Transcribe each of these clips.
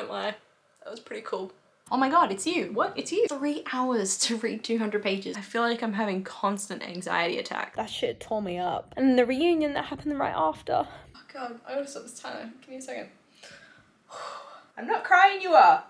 won't lie. That was pretty cool. Oh my god, it's you. What? It's you. 3 hours to read 200 pages. I feel like I'm having constant anxiety attacks. That shit tore me up. And the reunion that happened right after. Oh god, I gotta stop this timer. Give me a second. I'm not crying, you are.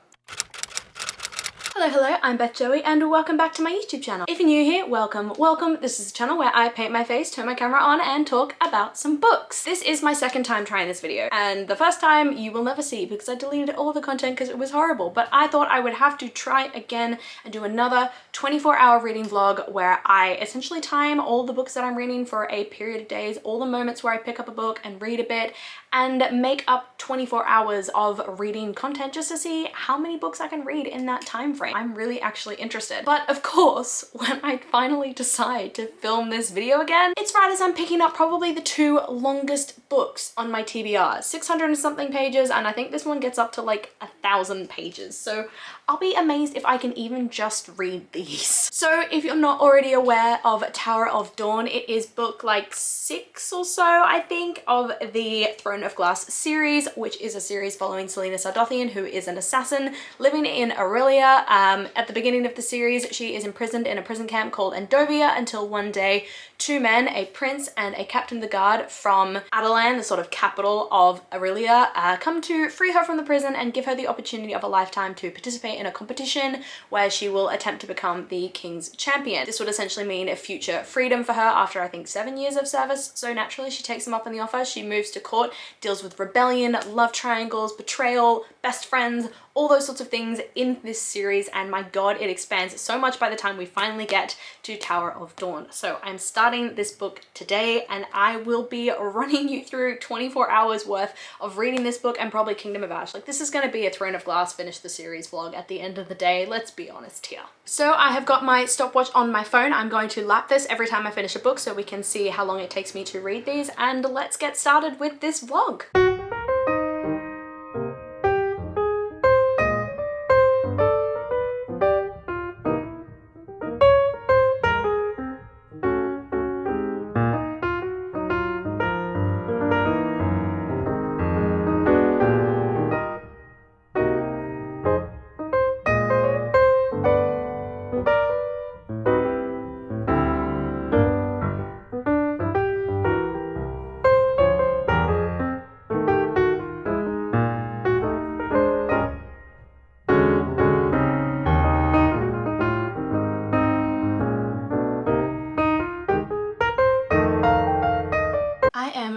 Hello, I'm Beth Joey and welcome back to my YouTube channel. If you're new here, welcome. This is a channel where I paint my face, turn my camera on and talk about some books. This is my second time trying this video and the first time you will never see because I deleted all the content because it was horrible, but I thought I would have to try again and do another 24-hour reading vlog where I essentially time all the books that I'm reading for a period of days, all the moments where I pick up a book and read a bit and make up 24 hours of reading content just to see how many books I can read in that time frame. I'm really actually interested. But of course, when I finally decide to film this video again, it's right as I'm picking up probably the 2 longest books on my TBR. 600 and something pages, and I think this one gets up to like 1,000 pages. So I'll be amazed if I can even just read these. So if you're not already aware of Tower of Dawn, it is book like 6 or so, I think, of the Throne of Glass series, which is a series following Selena Sardothian, who is an assassin living in Aurelia. At the beginning of the series, she is imprisoned in a prison camp called Endovia until one day 2 men, a prince and a captain of the guard from Adelan, the sort of capital of Aurelia, come to free her from the prison and give her the opportunity of a lifetime to participate in a competition where she will attempt to become the king's champion. This would essentially mean a future freedom for her after I think 7 years of service. So naturally she takes them up on the offer. She moves to court, deals with rebellion, love triangles, betrayal, best friends, all those sorts of things in this series, and my god, it expands so much by the time we finally get to Tower of Dawn. So I'm starting this book today and I will be running you through 24 hours worth of reading this book and probably Kingdom of Ash. Like, this is going to be a Throne of Glass finish the series vlog at the end of the day, let's be honest here. So I have got my stopwatch on my phone. I'm going to lap this every time I finish a book so we can see how long it takes me to read these, and let's get started with this vlog.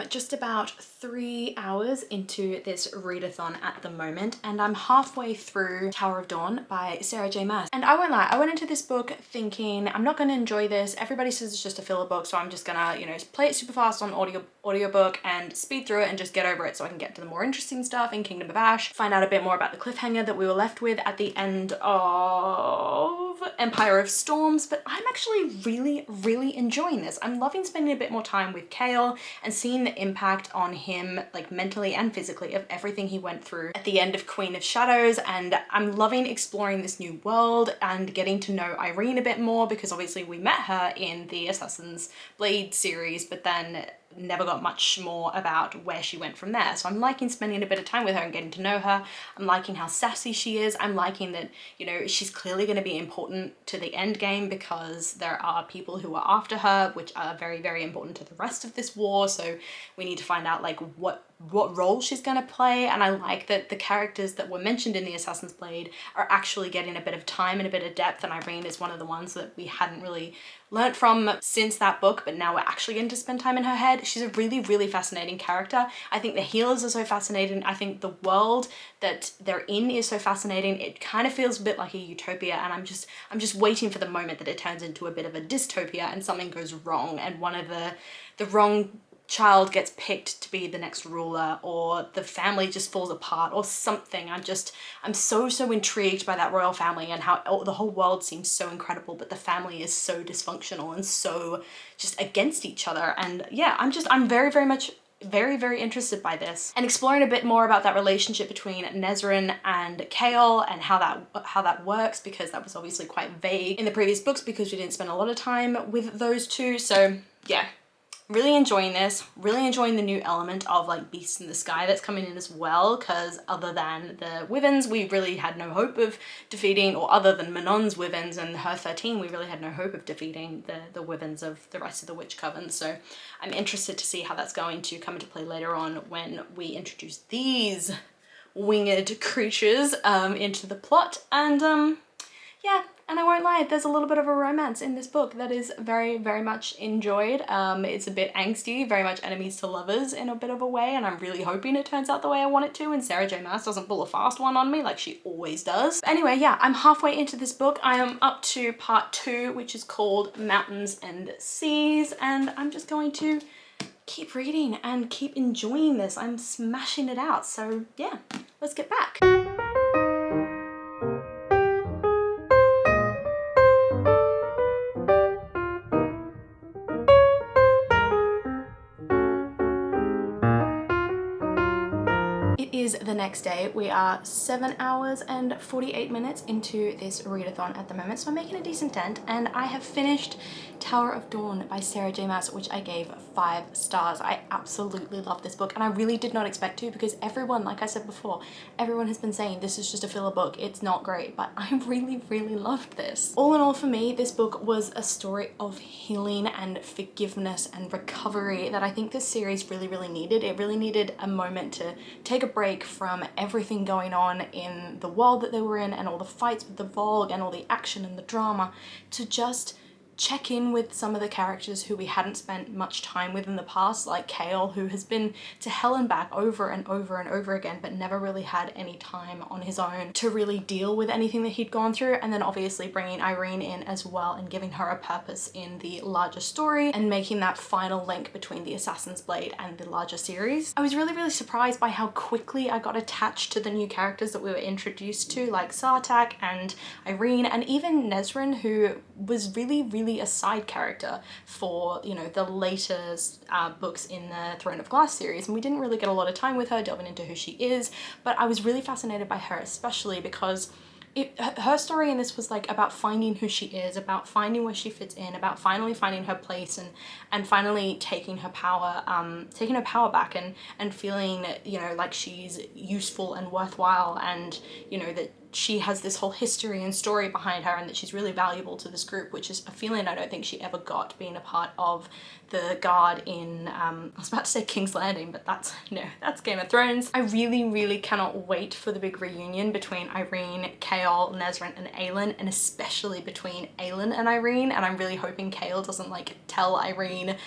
Just about 3 hours into this readathon at the moment, and I'm halfway through Tower of Dawn by Sarah J Maas. And I won't lie, I went into this book thinking I'm not going to enjoy this. Everybody says it's just a filler book, so I'm just gonna, you know, play it super fast on audiobook and speed through it and just get over it so I can get to the more interesting stuff in Kingdom of Ash, find out a bit more about the cliffhanger that we were left with at the end of Empire of Storms. But I'm actually really enjoying this. I'm loving spending a bit more time with Chaol and seeing the impact on him, like mentally and physically, of everything he went through at the end of Queen of Shadows. And I'm loving exploring this new world and getting to know Yrene a bit more, because obviously we met her in the Assassin's Blade series, but then never got much more about where she went from there. So I'm liking spending a bit of time with her and getting to know her. I'm liking how sassy she is. I'm liking that, you know, she's clearly going to be important to the end game because there are people who are after her, which are very important to the rest of this war. So we need to find out like what role she's going to play. And I like that the characters that were mentioned in the Assassin's Blade are actually getting a bit of time and a bit of depth, and Yrene is one of the ones that we hadn't really learnt from since that book, but now we're actually getting to spend time in her head. She's a really fascinating character. I think the healers are so fascinating. I think the world that they're in is so fascinating. It kind of feels a bit like a utopia, and I'm just waiting for the moment that it turns into a bit of a dystopia and something goes wrong and one of the wrong child gets picked to be the next ruler, or the family just falls apart or something. I'm so intrigued by that royal family and how the whole world seems so incredible, but the family is so dysfunctional and so just against each other. And yeah, I'm very much very interested by this and exploring a bit more about that relationship between Nesryn and Chaol and how that works, because that was obviously quite vague in the previous books because we didn't spend a lot of time with those two. So yeah, Really enjoying this, really enjoying the new element of like Beast in the Sky that's coming in as well, because other than the Wyverns, we really had no hope of defeating, or other than Manon's Wyverns and her 13, we really had no hope of defeating the Wyverns of the rest of the Witch Coven. So I'm interested to see how that's going to come into play later on when we introduce these winged creatures into the plot. And yeah, and I won't lie, there's a little bit of a romance in this book that is very, very much enjoyed. It's a bit angsty, very much enemies to lovers in a bit of a way, and I'm really hoping it turns out the way I want it to and Sarah J Maas doesn't pull a fast one on me like she always does. Anyway, yeah, I'm halfway into this book. I am up to part 2, which is called Mountains and Seas, and I'm just going to keep reading and keep enjoying this. I'm smashing it out. So yeah, let's get back. It is the next day. We are 7 hours and 48 minutes into this readathon at the moment, so I'm making a decent dent, and I have finished Tower of Dawn by Sarah J Maas, which I gave 5 stars. I absolutely love this book, and I really did not expect to, because everyone, like I said before, everyone has been saying this is just a filler book, it's not great, but I really, really loved this. All in all, for me, this book was a story of healing and forgiveness and recovery that I think this series really, really needed. It really needed a moment to take a break from everything going on in the world that they were in and all the fights with the Vogue and all the action and the drama, to just check in with some of the characters who we hadn't spent much time with in the past, like Chaol, who has been to hell and back over and over and over again, but never really had any time on his own to really deal with anything that he'd gone through. And then obviously bringing Yrene in as well and giving her a purpose in the larger story and making that final link between the Assassin's Blade and the larger series. I was really, really surprised by how quickly I got attached to the new characters that we were introduced to, like Sartaq and Yrene, and even Nesryn, who was really a side character for, you know, the later books in the Throne of Glass series, and we didn't really get a lot of time with her delving into who she is, but I was really fascinated by her, especially because her story in this was like about finding who she is, about finding where she fits in, about finally finding her place and finally taking her power back and feeling, you know, like she's useful and worthwhile, and, you know, that she has this whole history and story behind her and that she's really valuable to this group, which is a feeling I don't think she ever got being a part of the Guard in, I was about to say King's Landing, but that's Game of Thrones. I really cannot wait for the big reunion between Yrene, Chaol, Nesryn and Aelin, and especially between Aelin and Yrene, and I'm really hoping Chaol doesn't like tell Yrene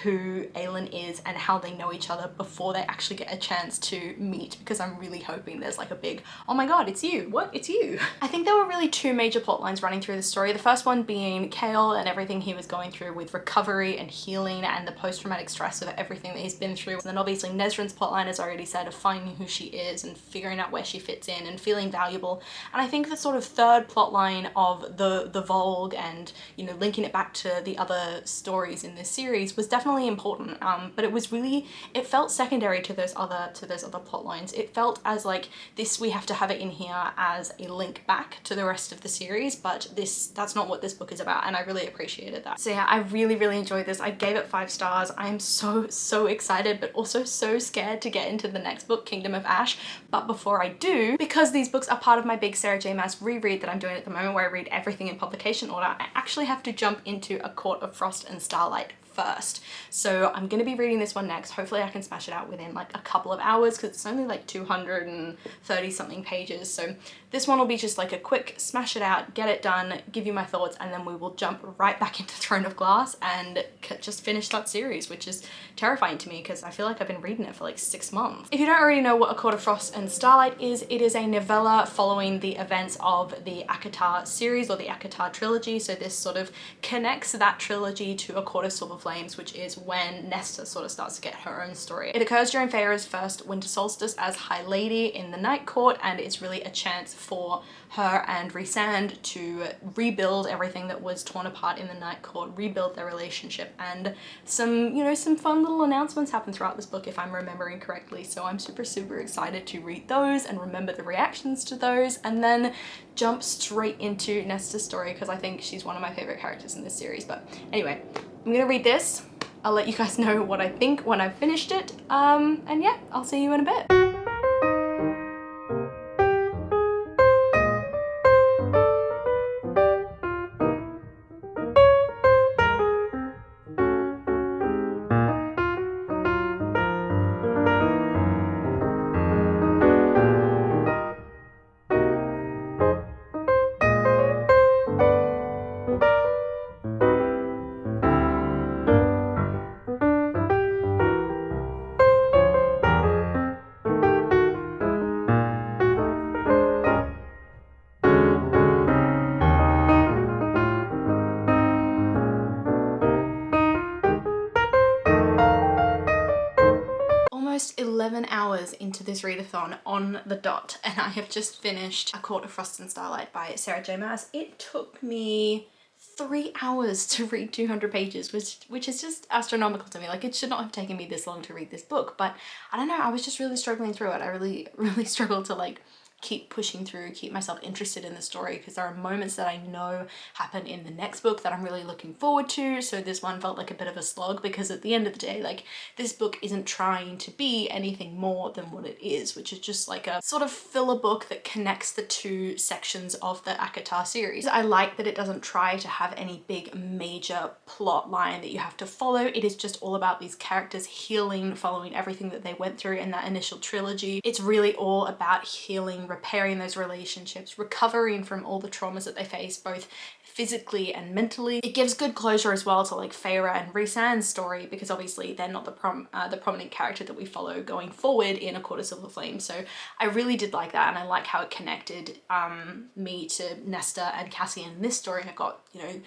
who Aelin is and how they know each other before they actually get a chance to meet, because I'm really hoping there's like a big, oh my god, it's you, what, it's you. I think there were really 2 major plot lines running through the story. The first one being Chaol and everything he was going through with recovery and healing and the post-traumatic stress of everything that he's been through. And then obviously Nesryn's plotline, as I already said, of finding who she is and figuring out where she fits in and feeling valuable. And I think the sort of third plot line of the Vogue and, you know, linking it back to the other stories in this series was definitely important, but it felt secondary to those other plot lines. It felt as like this, we have to have it in here as a link back to the rest of the series, but that's not what this book is about, and I really appreciated that. So yeah, I really enjoyed this. I gave it 5 stars. I am so excited, but also so scared to get into the next book, Kingdom of Ash. But before I do, because these books are part of my big Sarah J Maas reread that I'm doing at the moment, where I read everything in publication order, I actually have to jump into A Court of Frost and Starlight first. So I'm gonna be reading this one next. Hopefully I can smash it out within like a couple of hours, because it's only like 230 something pages. So this one will be just like a quick smash it out, get it done, give you my thoughts, and then we will jump right back into Throne of Glass and just finish that series, which is terrifying to me because I feel like I've been reading it for like 6 months. If you don't already know what A Court of Frost and Starlight is, it is a novella following the events of the ACOTAR series, or the ACOTAR trilogy. So this sort of connects that trilogy to A Court of Silver Flames, which is when Nesta sort of starts to get her own story. It occurs during Feyre's first winter solstice as High Lady in the Night Court, and it's really a chance for her and Rhysand to rebuild everything that was torn apart in the Night Court, rebuild their relationship, and some, you know, some fun little announcements happen throughout this book if I'm remembering correctly. So I'm super excited to read those and remember the reactions to those, and then jump straight into Nesta's story because I think she's one of my favorite characters in this series. But anyway, I'm gonna read this, I'll let you guys know what I think when I've finished it. And yeah, I'll see you in a bit. Almost 11 hours into this readathon on the dot, and I have just finished A Court of Frost and Starlight by Sarah J Maas. It took me 3 hours to read 200 pages, which is just astronomical to me. Like, it should not have taken me this long to read this book, but I don't know, I was just really struggling through it. I really struggled to like keep pushing through, keep myself interested in the story, because there are moments that I know happen in the next book that I'm really looking forward to. So this one felt like a bit of a slog, because at the end of the day, like, this book isn't trying to be anything more than what it is, which is just like a sort of filler book that connects the two sections of the ACOTAR series. I like that it doesn't try to have any big major plot line that you have to follow. It is just all about these characters healing, following everything that they went through in that initial trilogy. It's really all about healing, repairing those relationships, recovering from all the traumas that they face, both physically and mentally. It gives good closure as well to like Feyre and Rhysand's story, because obviously they're not the prominent character that we follow going forward in A Court of Silver Flame. So I really did like that, and I like how it connected me to Nesta and Cassian in this story, and I got, you know,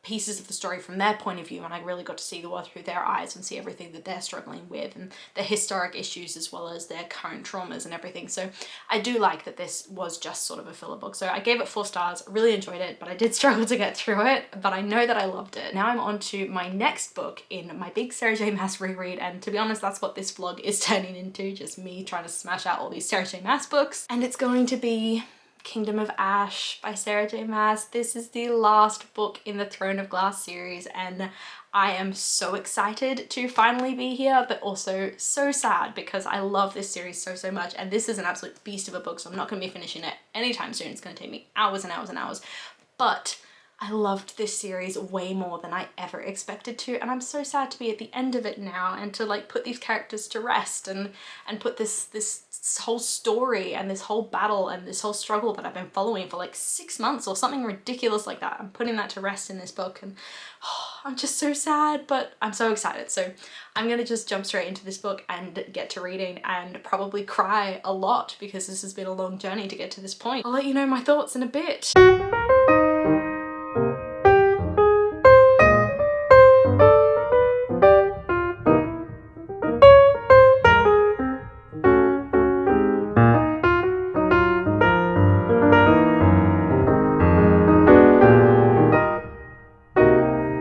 pieces of the story from their point of view, and I really got to see the world through their eyes and see everything that they're struggling with, and their historic issues as well as their current traumas and everything. So I do like that this was just sort of a filler book. So I gave it 4 stars, really enjoyed it, but I did struggle to get through it, but I know that I loved it. Now I'm on to my next book in my big Sarah J Maas reread, and to be honest, that's what this vlog is turning into, just me trying to smash out all these Sarah J Maas books. And it's going to be Kingdom of Ash by Sarah J Maas. This is the last book in the Throne of Glass series, and I am so excited to finally be here, but also so sad, because I love this series so much, and this is an absolute beast of a book, so I'm not going to be finishing it anytime soon. It's going to take me hours and hours and hours, but I loved this series way more than I ever expected to, and I'm so sad to be at the end of it now, and to like put these characters to rest, and put this whole story and this whole battle and this whole struggle that I've been following for like 6 months or something ridiculous like that. I'm putting that to rest in this book, and I'm just so sad, but I'm so excited. So I'm gonna just jump straight into this book and get to reading, and probably cry a lot, because this has been a long journey to get to this point. I'll let you know my thoughts in a bit.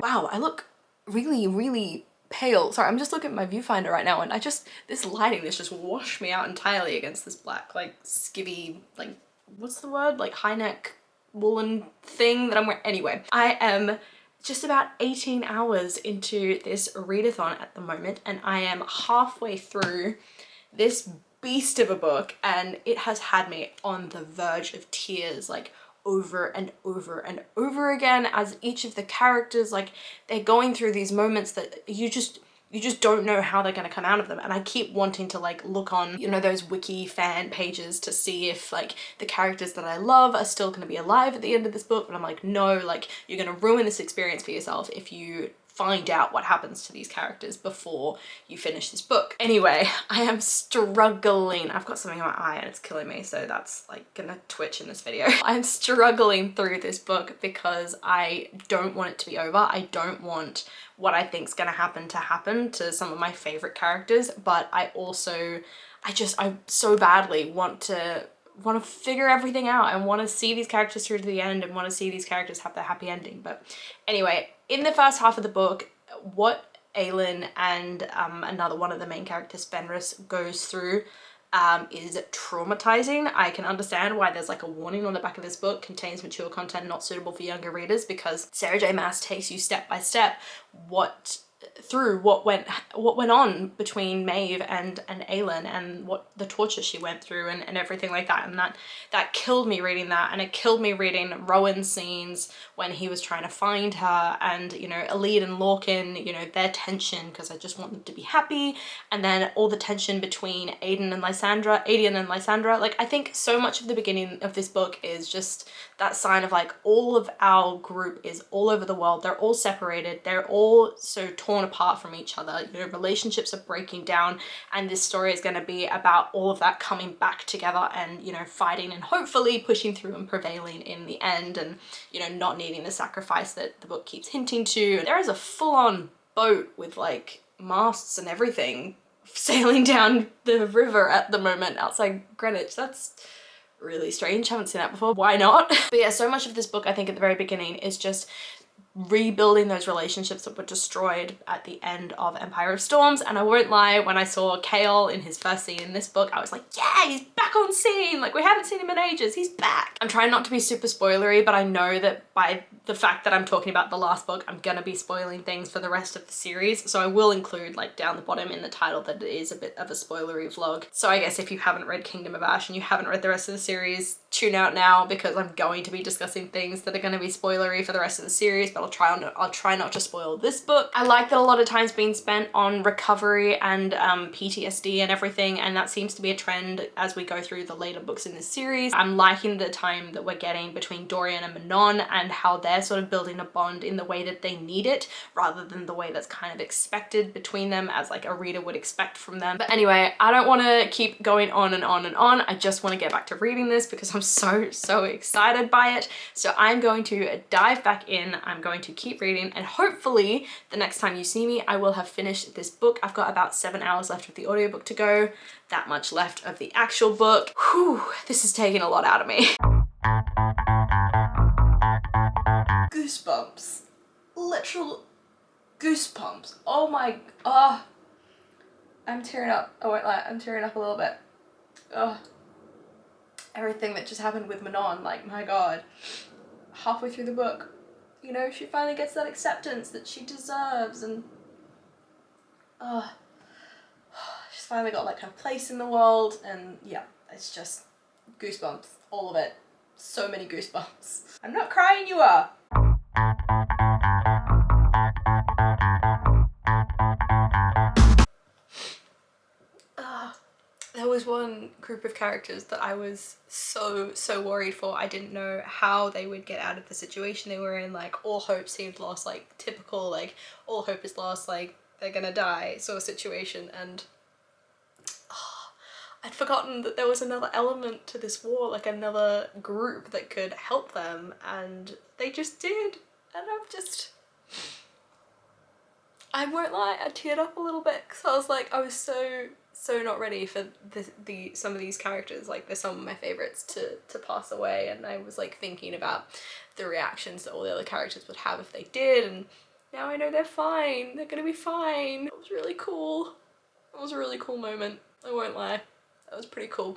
Wow, I look really pale. Sorry, I'm just looking at my viewfinder right now, and this lighting has just washed me out entirely against this black, like, skivvy, like, what's the word? Like, high neck woolen thing that I'm wearing. Anyway, I am just about 18 hours into this readathon at the moment, and I am halfway through this beast of a book, and it has had me on the verge of tears, like, over and over again, as each of the characters, like, they're going through these moments that you just don't know how they're going to come out of them. And I keep wanting to like look on, you know, those wiki fan pages to see if like the characters that I love are still going to be alive at the end of this book, but I'm like, no, like, you're going to ruin this experience for yourself if you find out what happens to these characters before you finish this book. Anyway, I am struggling. I've got something in my eye and it's killing me, so that's like gonna twitch in this video. I'm struggling through this book because I don't want it to be over. I don't want what I think is gonna happen to some of my favorite characters, but I so badly want to figure everything out and want to see these characters through to the end and want to see these characters have their happy ending. But anyway, in the first half of the book, what Aelin and another one of the main characters, Fenris, goes through is traumatizing. I can understand why there's like a warning on the back of this book, contains mature content not suitable for younger readers, because Sarah J Maas takes you step by step what through what went on between Maeve and Aelin, and what the torture she went through, and everything like that. And that killed me reading that, and it killed me reading Rowan's scenes when he was trying to find her, and, you know, Elide and Lorcan, you know, their tension, because I just want them to be happy. And then all the tension between Aedion and Lysandra. Like, I think so much of the beginning of this book is just that sign of like all of our group is all over the world. They're all separated. They're all so torn apart from each other. You know, relationships are breaking down, and this story is going to be about all of that coming back together and, you know, fighting and hopefully pushing through and prevailing in the end, and, you know, not needing the sacrifice that the book keeps hinting to. There is a full-on boat with like masts and everything sailing down the river at the moment outside Greenwich. That's really strange. Haven't seen that before. Why not? But yeah, so much of this book, I think, at the very beginning is just rebuilding those relationships that were destroyed at the end of Empire of Storms. And I won't lie, when I saw Chaol in his first scene in this book, I was like, yeah, he's back on scene. Like, we haven't seen him in ages. He's back. I'm trying not to be super spoilery, but I know that by the fact that I'm talking about the last book, I'm gonna be spoiling things for the rest of the series. So I will include, like, down the bottom in the title that it is a bit of a spoilery vlog. So I guess if you haven't read Kingdom of Ash and you haven't read the rest of the series, tune out now, because I'm going to be discussing things that are going to be spoilery for the rest of the series, but I'll try not to spoil this book. I like that a lot of time's being spent on recovery and PTSD and everything, and that seems to be a trend as we go through the later books in this series. I'm liking the time that we're getting between Dorian and Manon, and how they're sort of building a bond in the way that they need it, rather than the way that's kind of expected between them, as like a reader would expect from them. But anyway, I don't want to keep going on and on and on. I just want to get back to reading this because I'm so excited by it. So I'm going to dive back in. I'm going to keep reading, and hopefully the next time you see me, I will have finished this book. I've got about 7 hours left of the audiobook to go, that much left of the actual book. Whew, this is taking a lot out of me. Goosebumps. Literal goosebumps. Oh my, I'm tearing up. I won't lie, I'm tearing up a little bit. Everything that just happened with Manon, like, my god. Halfway through the book, you know, she finally gets that acceptance that she deserves, and she's finally got like her place in the world, and yeah, it's just goosebumps, all of it. So many goosebumps. I'm not crying, you are. There was one group of characters that I was so worried for. I didn't know how they would get out of the situation they were in. Like, all hope seemed lost, like typical, like, all hope is lost, like, they're gonna die sort of situation. And I'd forgotten that there was another element to this war, like another group that could help them, and they just did. And I won't lie, I teared up a little bit, because I was like, I was so not ready for some of these characters. Like, they're some of my favorites to pass away, and I was like thinking about the reactions that all the other characters would have if they did, and now I know they're fine. They're gonna be fine. It was really cool. It was a really cool moment. I won't lie. That was pretty cool.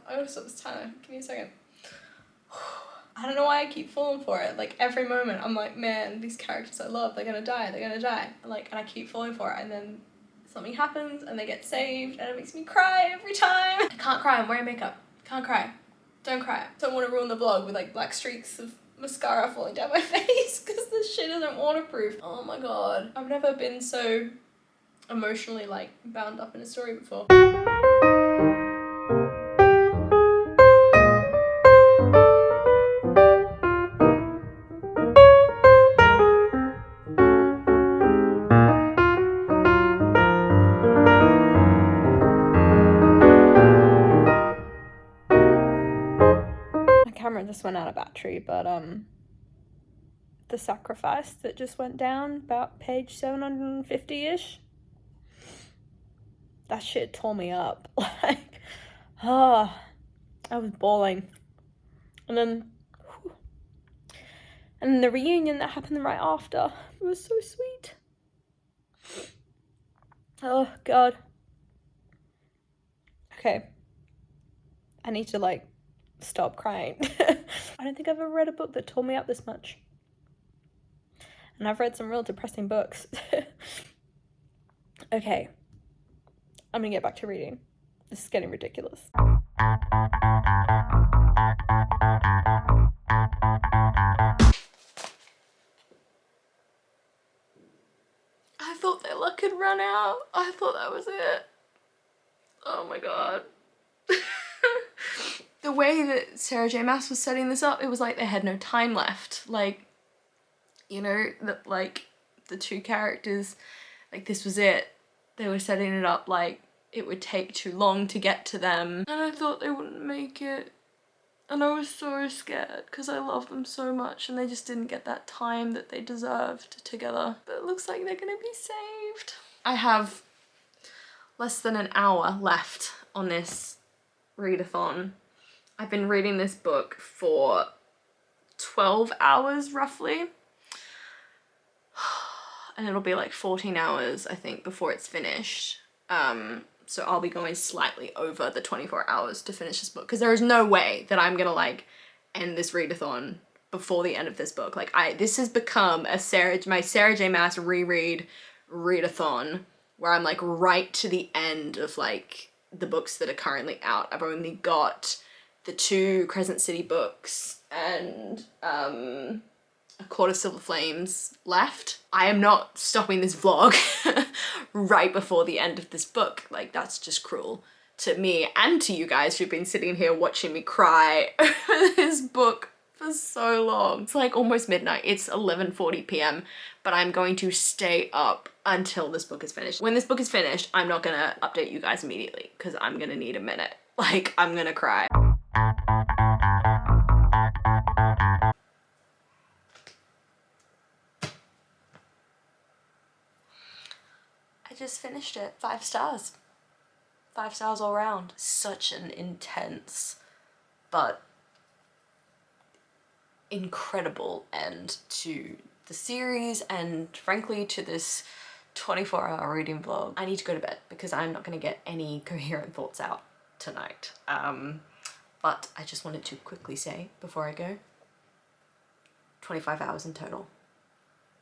I gotta stop this timer. Give me a second. I don't know why I keep falling for it. Like, every moment I'm like, man, these characters I love, they're gonna die. And I keep falling for it, and then something happens and they get saved, and it makes me cry every time. I can't cry, I'm wearing makeup. Can't cry. Don't cry. Don't want to ruin the vlog with like black streaks of mascara falling down my face because this shit isn't waterproof. Oh my god. I've never been so emotionally like bound up in a story before. Camera just went out of battery, but the sacrifice that just went down about page 750-ish, that shit tore me up. Like, ah, I was bawling. And then the reunion that happened right after, it was so sweet. Oh god. Okay, I need to like stop crying. I don't think I've ever read a book that tore me up this much. And I've read some real depressing books. Okay, I'm gonna get back to reading. This is getting ridiculous. I thought their luck had run out. I thought that was it. Oh my god. The way that Sarah J Maas was setting this up, it was like they had no time left. Like, you know, that like the two characters, like this was it. They were setting it up like it would take too long to get to them. And I thought they wouldn't make it. And I was so scared because I love them so much and they just didn't get that time that they deserved together. But it looks like they're gonna be saved. I have less than an hour left on this readathon. I've been reading this book for 12 hours roughly. And it'll be like 14 hours, I think, before it's finished. So I'll be going slightly over the 24 hours to finish this book because there is no way that I'm gonna like end this readathon before the end of this book. Like this has become my Sarah J Maas readathon where I'm like right to the end of like the books that are currently out. I've only got the 2 Crescent City books and A Court of Silver Flames left. I am not stopping this vlog right before the end of this book. Like that's just cruel to me and to you guys who've been sitting here watching me cry over this book for so long. It's like almost midnight. It's 11:40 p.m. but I'm going to stay up until this book is finished. When this book is finished, I'm not gonna update you guys immediately because I'm gonna need a minute. Like I'm gonna cry. I just finished it. 5 stars. 5 stars all around. Such an intense but incredible end to the series and frankly to this 24-hour reading vlog. I need to go to bed because I'm not going to get any coherent thoughts out tonight. But I just wanted to quickly say before I go, 25 hours in total.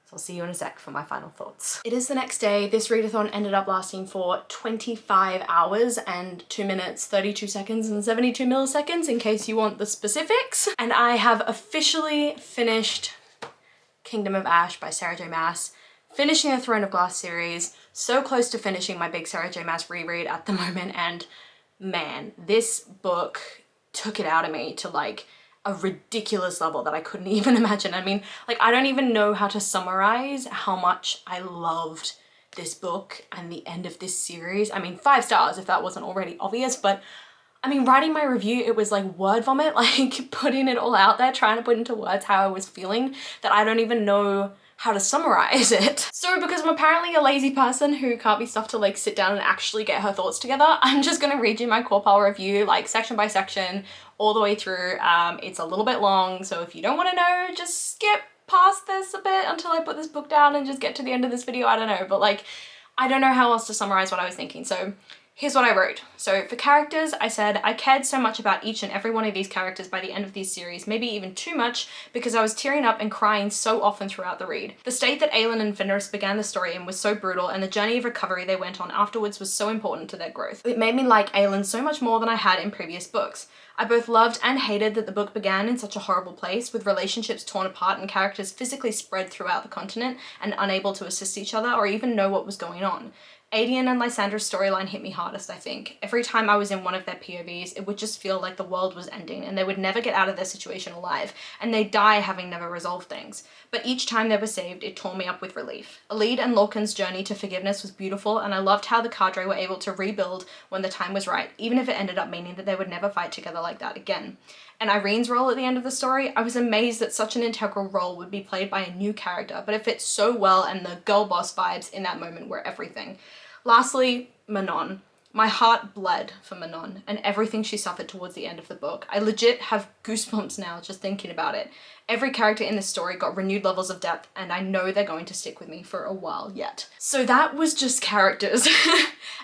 So I'll see you in a sec for my final thoughts. It is the next day. This readathon ended up lasting for 25 hours and 2 minutes, 32 seconds and 72 milliseconds in case you want the specifics. And I have officially finished Kingdom of Ash by Sarah J Maas, finishing the Throne of Glass series, so close to finishing my big Sarah J Maas reread at the moment, and man, this book took it out of me to like a ridiculous level that I couldn't even imagine. I mean, like I don't even know how to summarize how much I loved this book and the end of this series. I mean, 5 stars if that wasn't already obvious, but I mean, writing my review, it was like word vomit, like putting it all out there, trying to put into words how I was feeling that I don't even know how to summarize it. So because I'm apparently a lazy person who can't be stuffed to like sit down and actually get her thoughts together, I'm just gonna read you my core pile review like section by section all the way through. It's a little bit long, so if you don't want to know, just skip past this a bit until I put this book down and just get to the end of this video. I don't know, but like I don't know how else to summarize what I was thinking. So here's what I wrote. So for characters, I said, I cared so much about each and every one of these characters by the end of these series, maybe even too much, because I was tearing up and crying so often throughout the read. The state that Aelin and Fenris began the story in was so brutal, and the journey of recovery they went on afterwards was so important to their growth. It made me like Aelin so much more than I had in previous books. I both loved and hated that the book began in such a horrible place, with relationships torn apart and characters physically spread throughout the continent and unable to assist each other or even know what was going on. Aedion and Lysandra's storyline hit me hardest, I think. Every time I was in one of their POVs, it would just feel like the world was ending and they would never get out of their situation alive, and they'd die having never resolved things. But each time they were saved, it tore me up with relief. Elide and Lorcan's journey to forgiveness was beautiful, and I loved how the cadre were able to rebuild when the time was right, even if it ended up meaning that they would never fight together like that again. And Irene's role at the end of the story, I was amazed that such an integral role would be played by a new character, but it fits so well, and the girl boss vibes in that moment were everything. Lastly, Manon. My heart bled for Manon and everything she suffered towards the end of the book. I legit have goosebumps now just thinking about it. Every character in this story got renewed levels of depth, and I know they're going to stick with me for a while yet. So that was just characters.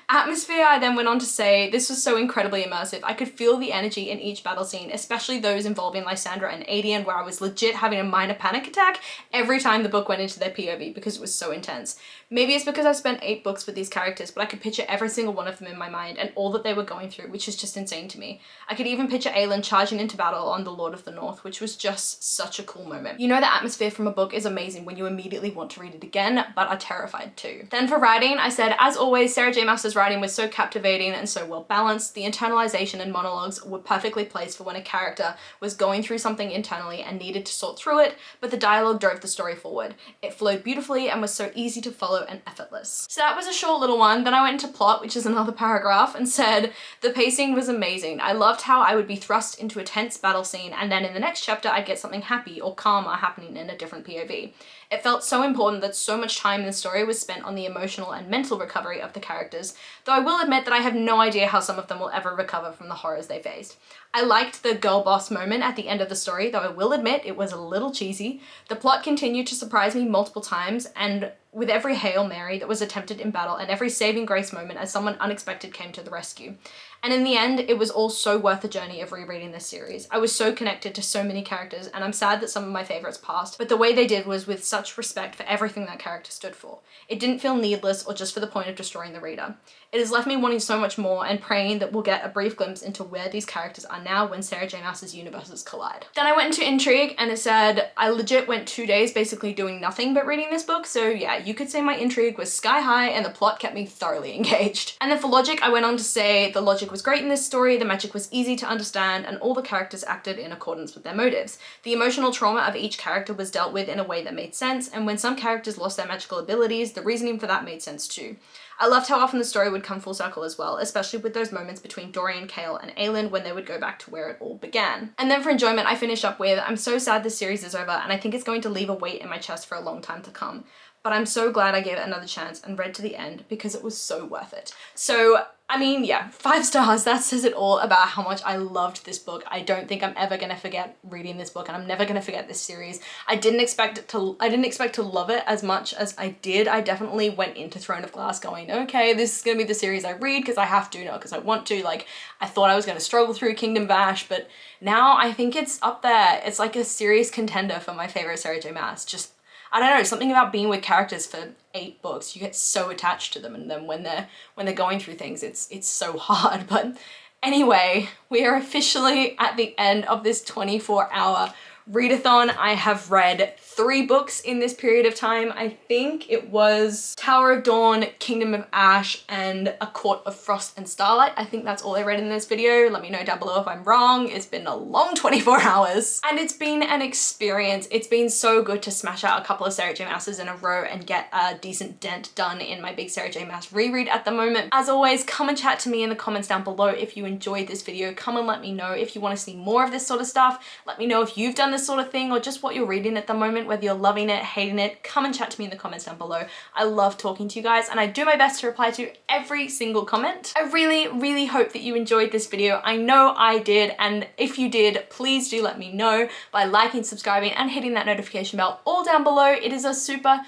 Atmosphere, I then went on to say, this was so incredibly immersive. I could feel the energy in each battle scene, especially those involving Lysandra and Adian, where I was legit having a minor panic attack every time the book went into their POV because it was so intense. Maybe it's because I've spent 8 books with these characters, but I could picture every single one of them in my mind and all that they were going through, which is just insane to me. I could even picture Aelin charging into battle on the Lord of the North, which was just such a cool moment. You know, the atmosphere from a book is amazing when you immediately want to read it again, but are terrified too. Then for writing, I said, as always, Sarah J Maas's writing was so captivating and so well balanced. The internalization and monologues were perfectly placed for when a character was going through something internally and needed to sort through it, but the dialogue drove the story forward. It flowed beautifully and was so easy to follow and effortless. So that was a short little one. Then I went into plot, which is another paragraph, and said, the pacing was amazing. I loved how I would be thrust into a tense battle scene, and then in the next chapter I'd get something happy or calmer happening in a different POV. It felt so important that so much time in the story was spent on the emotional and mental recovery of the characters, though I will admit that I have no idea how some of them will ever recover from the horrors they faced. I liked the girl boss moment at the end of the story, though I will admit it was a little cheesy. The plot continued to surprise me multiple times, and with every Hail Mary that was attempted in battle and every saving grace moment as someone unexpected came to the rescue. And in the end, it was all so worth the journey of rereading this series. I was so connected to so many characters, and I'm sad that some of my favorites passed, but the way they did was with such respect for everything that character stood for. It didn't feel needless or just for the point of destroying the reader. It has left me wanting so much more and praying that we'll get a brief glimpse into where these characters are now when Sarah J Maas's universes collide. Then I went into intrigue, and it said, I legit went 2 days basically doing nothing but reading this book, so yeah, you could say my intrigue was sky high and the plot kept me thoroughly engaged. And then for logic, I went on to say the logic was great in this story, the magic was easy to understand, and all the characters acted in accordance with their motives. The emotional trauma of each character was dealt with in a way that made sense, and when some characters lost their magical abilities, the reasoning for that made sense too. I loved how often the story would come full circle as well, especially with those moments between Dorian, Chaol, and Aelin when they would go back to where it all began. And then for enjoyment, I finished up with, I'm so sad this series is over, and I think it's going to leave a weight in my chest for a long time to come. But I'm so glad I gave it another chance and read to the end because it was so worth it. So, I mean, yeah, 5 stars, that says it all about how much I loved this book. I don't think I'm ever gonna forget reading this book, and I'm never gonna forget this series. I didn't expect to love it as much as I did. I definitely went into Throne of Glass going, okay, this is gonna be the series I read because I have to, not because I want to. Like, I thought I was gonna struggle through Kingdom Bash, but now I think it's up there. It's like a serious contender for my favorite Sarah J Maas. Just, I don't know, something about being with characters for 8 books, you get so attached to them, and then when they're going through things, it's so hard. But anyway, we are officially at the end of this 24-hour readathon. I have read 3 books in this period of time. I think it was Tower of Dawn, Kingdom of Ash, and A Court of Frost and Starlight. I think that's all I read in this video. Let me know down below if I'm wrong. It's been a long 24 hours and it's been an experience. It's been so good to smash out a couple of Sarah J Maas's in a row and get a decent dent done in my big Sarah J Maas reread at the moment. As always, come and chat to me in the comments down below if you enjoyed this video. Come and let me know if you want to see more of this sort of stuff. Let me know if you've done this sort of thing or just what you're reading at the moment, whether you're loving it, hating it. Come and chat to me in the comments down below. I love talking to you guys, and I do my best to reply to every single comment. I really hope that you enjoyed this video. I know I did, and if you did, please do let me know by liking, subscribing, and hitting that notification bell all down below. It is a super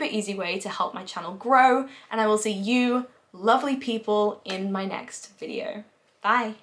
easy way to help my channel grow, and I will see you lovely people in my next video. Bye.